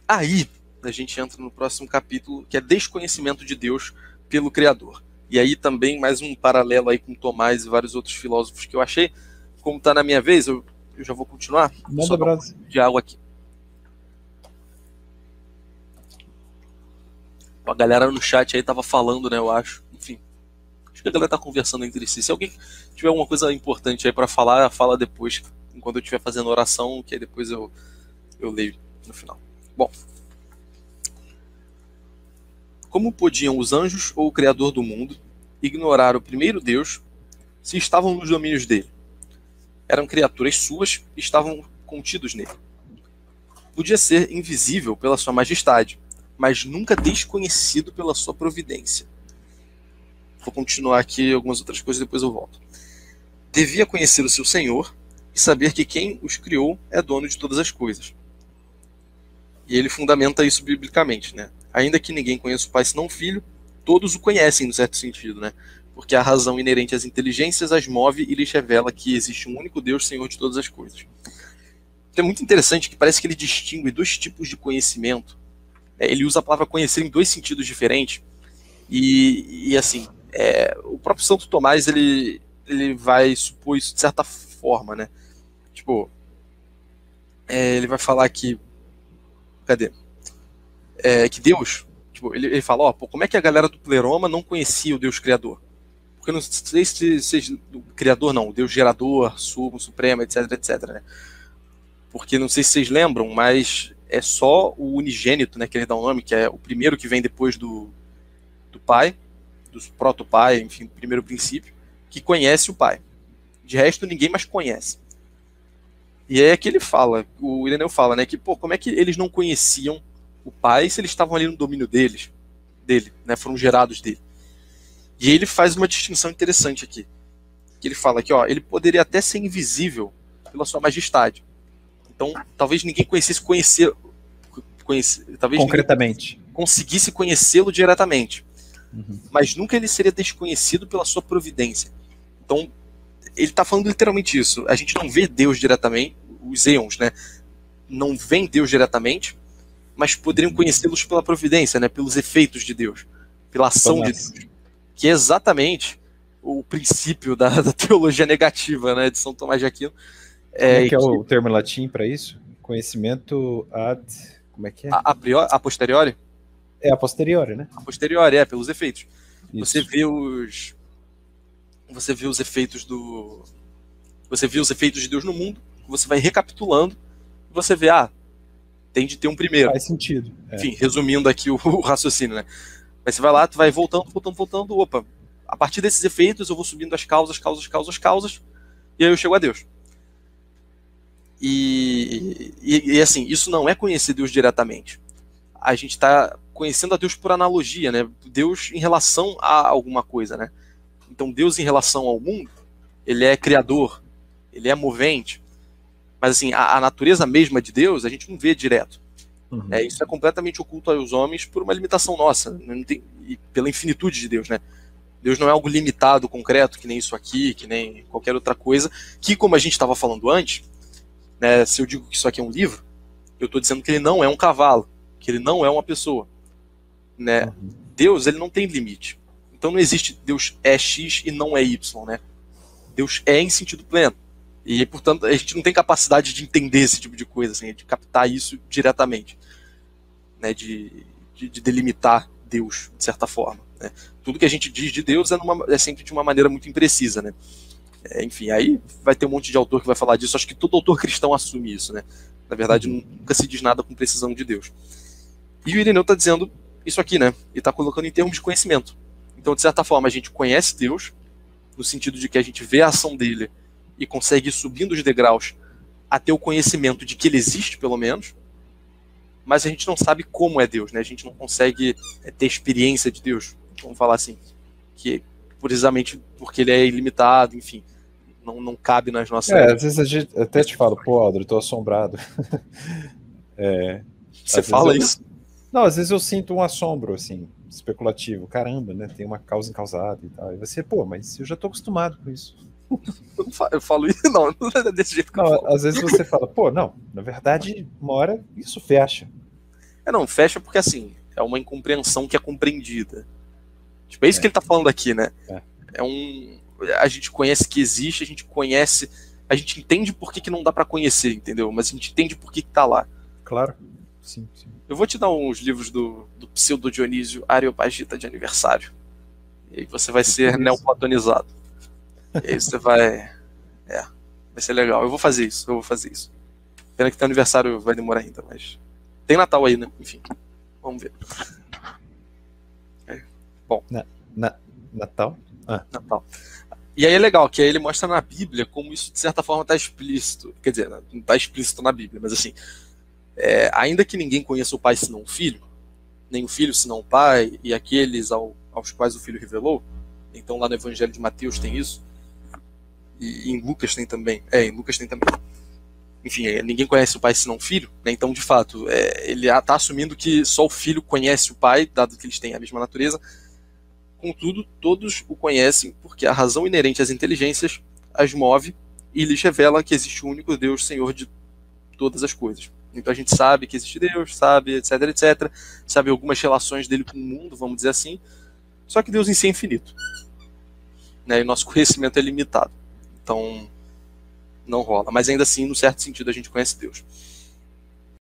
Aí a gente entra no próximo capítulo, que é desconhecimento de Deus pelo Criador. E aí também mais um paralelo aí com Tomás e vários outros filósofos que eu achei. Como está na minha vez, eu já vou continuar. Manda abraço. De água aqui. A galera no chat aí tava falando, né, eu acho. Enfim, acho que a galera tá conversando entre si. Se alguém tiver alguma coisa importante aí para falar, fala depois, enquanto eu estiver fazendo oração, que aí depois eu leio no final. Bom, como podiam os anjos ou o Criador do mundo ignorar o primeiro Deus se estavam nos domínios dele? Eram criaturas suas e estavam contidos nele. Podia ser invisível pela sua majestade, mas nunca desconhecido pela sua providência. Vou continuar aqui algumas outras coisas, depois eu volto. Devia conhecer o seu Senhor e saber que quem os criou é dono de todas as coisas. E ele fundamenta isso biblicamente, né? Ainda que ninguém conheça o Pai senão o Filho, todos o conhecem, no certo sentido, né? Porque a razão inerente às inteligências as move e lhes revela que existe um único Deus, Senhor de todas as coisas. Então é muito interessante que parece que ele distingue dois tipos de conhecimento. Ele usa a palavra conhecer em dois sentidos diferentes. E assim, o próprio Santo Tomás, ele vai supor isso de certa forma, né? Tipo, ele vai falar que... Cadê? Que Deus... Tipo, ele fala, como é que a galera do Pleroma não conhecia o Deus Criador? Porque não sei se o Criador não, o Deus Gerador, Supremo, etc, etc, né? Porque não sei se vocês lembram, mas é só o unigênito, né, que ele dá o nome, que é o primeiro que vem depois do Pai, do proto-Pai, enfim, do primeiro princípio, que conhece o Pai. De resto, ninguém mais conhece. E é que ele fala, o Ireneu fala, né, que, como é que eles não conheciam o Pai se eles estavam ali no domínio dele, né, foram gerados dele. E ele faz uma distinção interessante aqui, que ele fala que, ele poderia até ser invisível pela sua majestade. Então, talvez ninguém talvez concretamente conseguisse conhecê-lo diretamente. Mas nunca ele seria desconhecido pela sua providência. Então, ele está falando literalmente isso. A gente não vê Deus diretamente, os éons, né? Não veem Deus diretamente, mas poderiam conhecê-los pela providência, né? Pelos efeitos de Deus, pela ação de Deus. Que é exatamente o princípio da teologia negativa, né? De São Tomás de Aquino. Como é que é o termo em latim para isso? Conhecimento ad... Como é que é? A posteriori? É a posteriori, né? A posteriori, pelos efeitos. Isso. Você vê os efeitos Você vê os efeitos de Deus no mundo, você vai recapitulando, você vê, tem de ter um primeiro. Faz sentido. Enfim, resumindo aqui o raciocínio, né? Mas você vai lá, tu vai voltando, opa, a partir desses efeitos eu vou subindo as causas, e aí eu chego a Deus. E assim, isso não é conhecer Deus diretamente. A gente está conhecendo a Deus por analogia, né? Deus em relação a alguma coisa, né? Então Deus em relação ao mundo, ele é criador, ele é movente, mas assim, a natureza mesma de Deus a gente não vê direto. Isso é completamente oculto aos homens por uma limitação nossa, não tem, e pela infinitude de Deus, né? Deus não é algo limitado, concreto, que nem isso aqui, que nem qualquer outra coisa, que como a gente estava falando antes, né, se eu digo que isso aqui é um livro, eu estou dizendo que ele não é um cavalo, que ele não é uma pessoa, né? Deus, ele não tem limite. Então não existe Deus é X e não é Y, né? Deus é em sentido pleno. E, portanto, a gente não tem capacidade de entender esse tipo de coisa, assim, de captar isso diretamente, né? De delimitar Deus, de certa forma, né? Tudo que a gente diz de Deus é sempre de uma maneira muito imprecisa, né? Enfim, aí vai ter um monte de autor que vai falar disso. Acho que todo autor cristão assume isso, né? Na verdade, nunca se diz nada com precisão de Deus. E o Ireneu está dizendo isso aqui, né? E está colocando em termos de conhecimento. Então, de certa forma, a gente conhece Deus, no sentido de que a gente vê a ação dele e consegue ir subindo os degraus até o conhecimento de que ele existe, pelo menos, mas a gente não sabe como é Deus, né? A gente não consegue ter experiência de Deus, vamos falar assim, que precisamente porque ele é ilimitado, enfim, não cabe nas nossas... Às vezes a gente até te fala, Aldro, eu tô assombrado. Você fala isso? Não, às vezes eu sinto um assombro, assim, especulativo. Caramba, né? Tem uma causa encausada e tal. E você, mas eu já tô acostumado com isso. Eu falo isso, não é desse jeito que eu falo. Às vezes você fala, não, na verdade, uma hora isso fecha. Não, fecha porque assim, é uma incompreensão que é compreendida. Tipo, é isso que ele tá falando aqui, né? A gente conhece que existe, a gente conhece, a gente entende por que não dá pra conhecer, entendeu? Mas a gente entende por que tá lá. Claro. Sim. Eu vou te dar uns livros do pseudo Dionísio Areopagita de aniversário. E aí você vai ser neoplatonizado. E aí você vai... vai ser legal. Eu vou fazer isso. Pena que teu aniversário vai demorar ainda, mas... Tem Natal aí, né? Enfim. Vamos ver. Bom. Natal? Natal. E aí é legal, que aí ele mostra na Bíblia como isso de certa forma está explícito. Quer dizer, não está explícito na Bíblia, mas assim, ainda que ninguém conheça o Pai senão o Filho, nem o Filho senão o Pai, e aqueles aos quais o Filho revelou, então lá no Evangelho de Mateus tem isso, e em Lucas tem também. Em Lucas tem também. Enfim, ninguém conhece o Pai senão o Filho, né? Então, de fato, ele está assumindo que só o Filho conhece o Pai, dado que eles têm a mesma natureza. Contudo, todos o conhecem porque a razão inerente às inteligências as move e lhes revela que existe um único Deus, Senhor de todas as coisas. Então a gente sabe que existe Deus, sabe, etc, sabe algumas relações dele com o mundo, vamos dizer assim, só que Deus em si é infinito, né? E nosso conhecimento é limitado. Então, não rola. Mas ainda assim, no certo sentido, a gente conhece Deus.